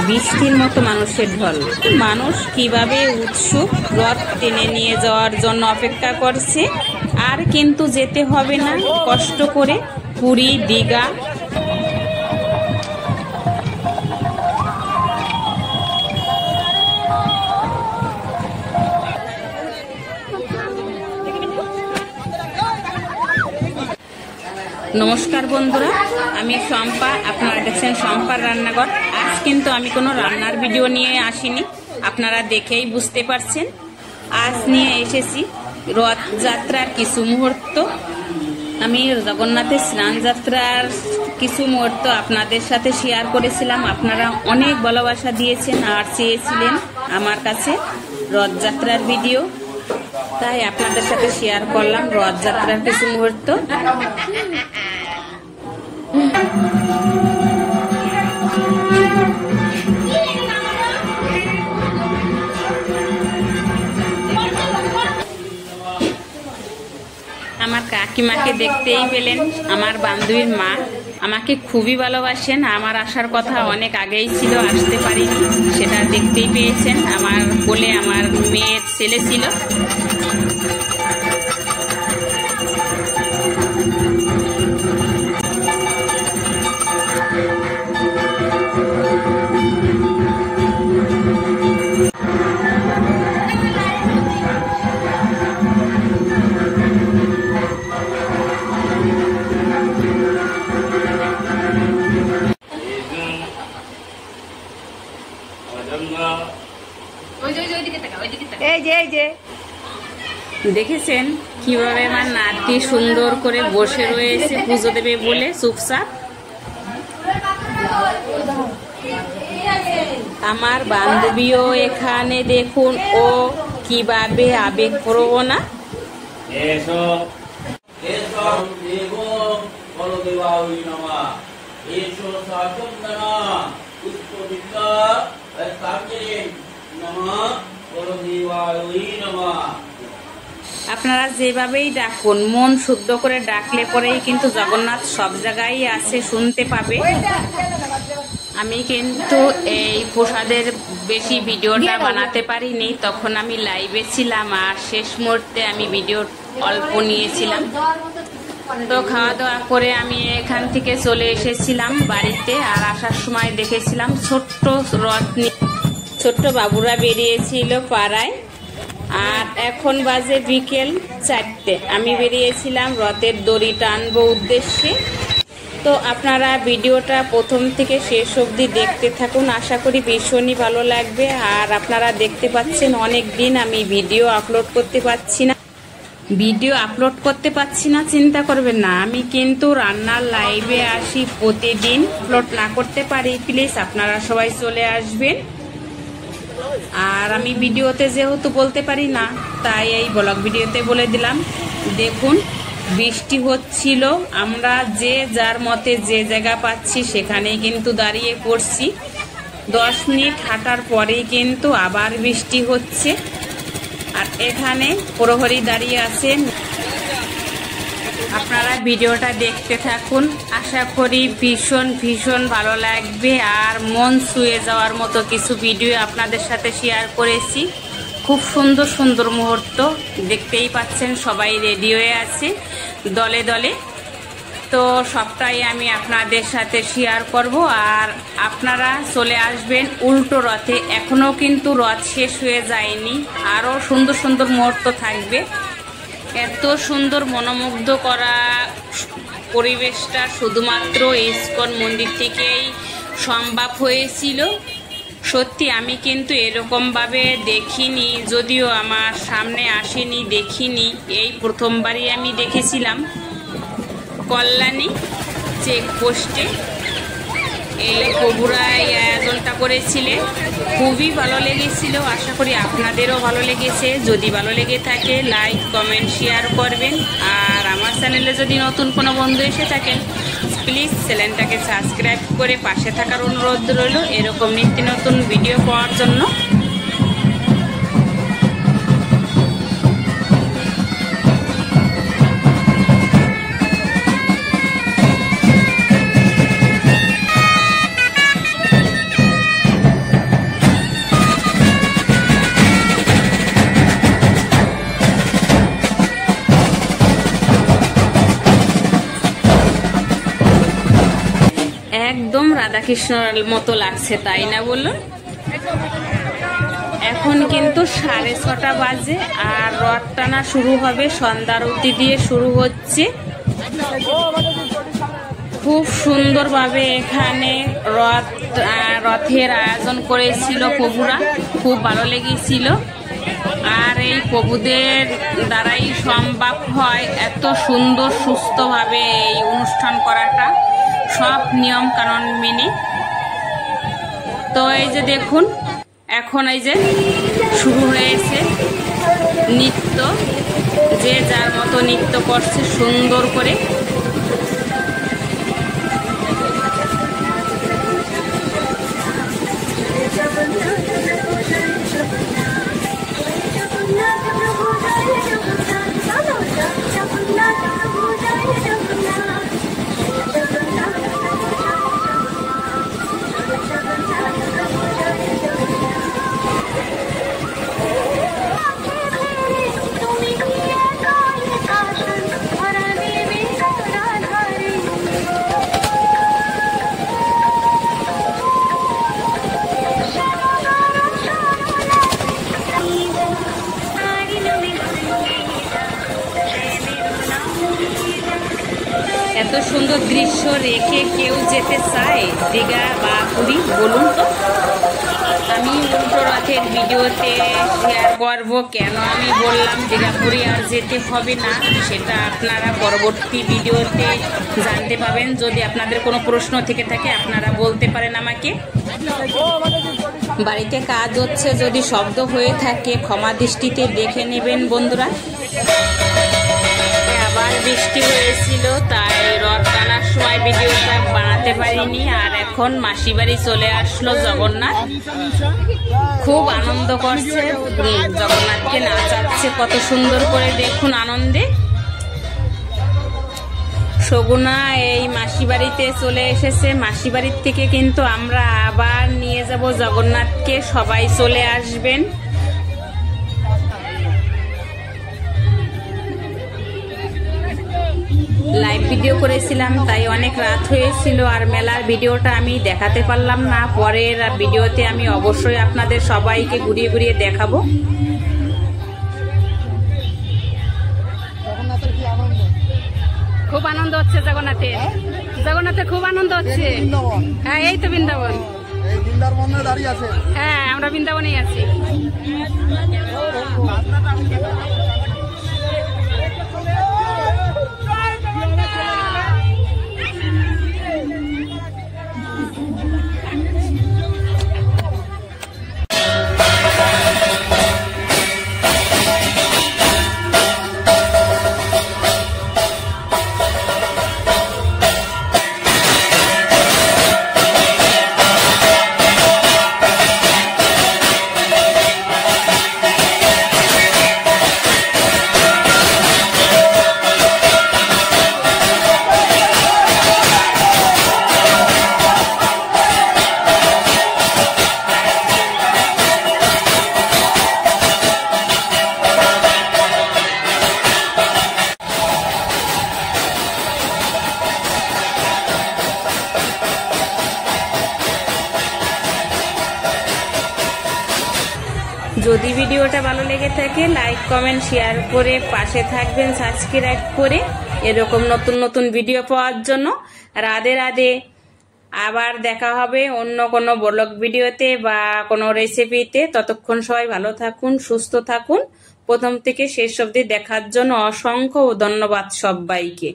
বৃষ্টির মতো মানুষের ঢল। মানুষ কিভাবে উৎসুক রথ টেনে নিয়ে যাওয়ার জন্য অপেক্ষা করছে। আর কিন্তু যেতে হবে না কষ্ট করে পুরী দীঘা। নমস্কার বন্ধুরা, আমি শম্পা, আপনারা দেখছেন শম্পার রান্নাঘর। আজ কিন্তু আমি কোনো রান্নার ভিডিও নিয়ে আসিনি, আপনারা দেখেই বুঝতে পারছেন। আজ নিয়ে এসেছি রথযাত্রার কিছু মুহূর্ত। আমি জগন্নাথের স্নান যাত্রার কিছু মুহূর্ত আপনাদের সাথে শেয়ার করেছিলাম। আপনারা অনেক ভালোবাসা দিয়েছেন আর চেয়েছিলেন আমার কাছে রথযাত্রার ভিডিও, তাই আপনাদের সাথে শেয়ার করলাম রথযাত্রার কিছু মুহূর্ত। আমার কাকিমাকে দেখতেই পেলেন, আমার বান্ধবীর মা। আমাকে খুবই ভালোবাসেন। আমার আসার কথা অনেক আগেই ছিল, আসতে পারিনি, সেটা দেখতেই পেয়েছেন। আমার কোলে আমার মেয়ের ছেলে ছিল। দেখেছেন কিভাবে আমার নাতি সুন্দর করে বসে রয়েছে পুজো দেবে বলে চুপচাপ। আমার বান্ধবীও এখানে দেখুন, ও কিভাবে আবেগপ্রবণ। আপনারা যেভাবেই ডাকুন, মন শুদ্ধ করে ডাকলে পরেই কিন্তু জগন্নাথ সব জায়গায় আছে, শুনতে পাবে। আমি কিন্তু এই প্রসাদের বেশি ভিডিওটা বানাতে পারিনি, তখন আমি লাইভে ছিলাম আর শেষ মুহূর্তে আমি ভিডিও অল্প নিয়েছিলাম। তো খাওয়া দাওয়া করে আমি এখান থেকে চলে এসেছিলাম বাড়িতে। আর আসার সময় দেখেছিলাম ছোট্ট রথ নিয়ে ছোট্ট বাবুরা বেরিয়েছিল পাড়ায়। আর এখন বাজে বিকেল 4টে। আমি বেরিয়েছিলাম রথের দড়ি টানবো উদ্দেশ্যে। তো আপনারা ভিডিওটা প্রথম থেকে শেষ অবধি দেখতে থাকুন, আশা করি ভীষণই ভালো লাগবে। আর আপনারা দেখতে পাচ্ছেন অনেক দিন আমি ভিডিও আপলোড করতে পারছি না, চিন্তা করবেন না। আমি কিন্তু রান্নার লাইভে আসি প্রতিদিন, আপলোড না করতে পারি, প্লিজ আপনারা সবাই চলে আসবেন। আর আমি ভিডিওতে যেহেতু বলতে পারি না, তাই এই ব্লগ ভিডিওতে বলে দিলাম। দেখুন বৃষ্টি হচ্ছিল, আমরা যে যার মতে যে জায়গা পাচ্ছি সেখানেই কিন্তু দাঁড়িয়ে পড়ছি। 10 মিনিট হাঁটার পরেই কিন্তু আবার বৃষ্টি হচ্ছে। আর এখানে প্রহরী দাঁড়িয়ে আছেন। আপনারা ভিডিওটা দেখতে থাকুন, আশা করি ভীষণ ভালো লাগবে। আর মন ছুঁয়ে যাওয়ার মতো কিছু ভিডিও আপনাদের সাথে শেয়ার করেছি। খুব সুন্দর মুহূর্ত দেখতেই পাচ্ছেন, সবাই রেডি হয়ে আছে দলে দলে। তো সবটাই আমি আপনাদের সাথে শেয়ার করব। আর আপনারা চলে আসবেন উল্টো রথে, এখনো কিন্তু রথ শেষ হয়ে যায়নি, আরও সুন্দর মুহূর্ত থাকবে। এত সুন্দর মনোমুগ্ধ করা পরিবেশটা শুধুমাত্র ইস্কন মন্দির থেকেই সম্ভব হয়েছিল। সত্যি আমি কিন্তু এরকমভাবে দেখিনি, যদিও আমার সামনে আসেনি, দেখিনি। এই প্রথমবারই আমি দেখেছিলাম কল্যাণী চেকপোস্টে। এই প্রভুরা এই আয়োজনটা করেছিলেন, খুবই ভালো লেগেছিল। আশা করি আপনাদেরও ভালো লেগেছে। যদি ভালো লেগে থাকে লাইক কমেন্ট শেয়ার করবেন। আর আমার চ্যানেলে যদি নতুন কোনো বন্ধু এসে থাকেন, প্লিজ চ্যানেলটাকে সাবস্ক্রাইব করে পাশে থাকার অনুরোধ রইল এরকম নিত্য নতুন ভিডিও পাওয়ার জন্য। একদম রাধাকৃষ্ণর মতো লাগছে, তাই না বলুন? এখন কিন্তু 6:30 বাজে আর রথ টানা শুরু হবে, সন্ধ্যা আরতি দিয়ে শুরু হচ্ছে। খুব সুন্দরভাবে এখানে রথের আয়োজন করেছিল প্রভুরা, খুব ভালো লেগেছিল। আর এই প্রভুদের দ্বারাই সম্ভব হয় এত সুন্দর সুস্থভাবে এই অনুষ্ঠান করাটা, সব নিয়ম কানুন মেনে। তো এই যে দেখুন, এখন এই যে শুরু হয়েছে নৃত্য, যে যার মতো নৃত্য করছে সুন্দর করে। এত সুন্দর দৃশ্য রেখে কেউ যেতে চায় দীঘা বা পুরী, বলুন তো? আমি উল্টো রথের ভিডিওতে শেয়ার করবো, কেন আমি বললাম দীঘা পুরী আর যেতে হবে না, সেটা আপনারা পরবর্তী ভিডিওতে জানতে পাবেন। যদি আপনাদের কোনো প্রশ্ন থেকে থাকে আপনারা বলতে পারেন আমাকে। বাড়িতে কাজ হচ্ছে, যদি শব্দ হয়ে থাকে ক্ষমা দৃষ্টিতে দেখে নেবেন বন্ধুরা। আবার বৃষ্টি হয়েছিল, তাই রথ টানার সময় ভিডিওটা বানাতে পারিনি। আর এখন মাসি বাড়ি চলে আসলো জগন্নাথ, খুব আনন্দ করছে, জগন্নাথকে নাচাচ্ছে কত সুন্দর করে, দেখুন আনন্দে। সগুনা এই মাসি বাড়িতে চলে এসেছে, মাসি বাড়ির থেকে কিন্তু আমরা আবার নিয়ে যাব জগন্নাথকে, সবাই চলে আসবেন। লাইভ ভিডিও করেছিলাম, তাই অনেক রাত হয়েছিল আর মেলার ভিডিওটা আমি দেখাতে পারলাম না। পরের ভিডিওতে আমি অবশ্যই আপনাদের সবাইকে ঘুরিয়ে ঘুরিয়ে দেখাবো। খুব আনন্দ হচ্ছে জগন্নাথের, জগন্নাথের খুব আনন্দ হচ্ছে। হ্যাঁ, এই তো বৃন্দাবন, হ্যাঁ আমরা বৃন্দাবনেই আছি। যদি ভিডিওটা ভালো লেগে থাকে লাইক কমেন্ট শেয়ার করে পাশে থাকবেন, সাবস্ক্রাইব করে এরকম নতুন নতুন ভিডিও পাওয়ার জন্য। রাধে রাধে। আবার দেখা হবে অন্য কোনো ব্লগ ভিডিওতে বা কোনো রেসিপিতে। ততক্ষণ সবাই ভালো থাকুন, সুস্থ থাকুন। প্রথম থেকে শেষ অবধি দেখার জন্য অসংখ্য ধন্যবাদ সবাইকে।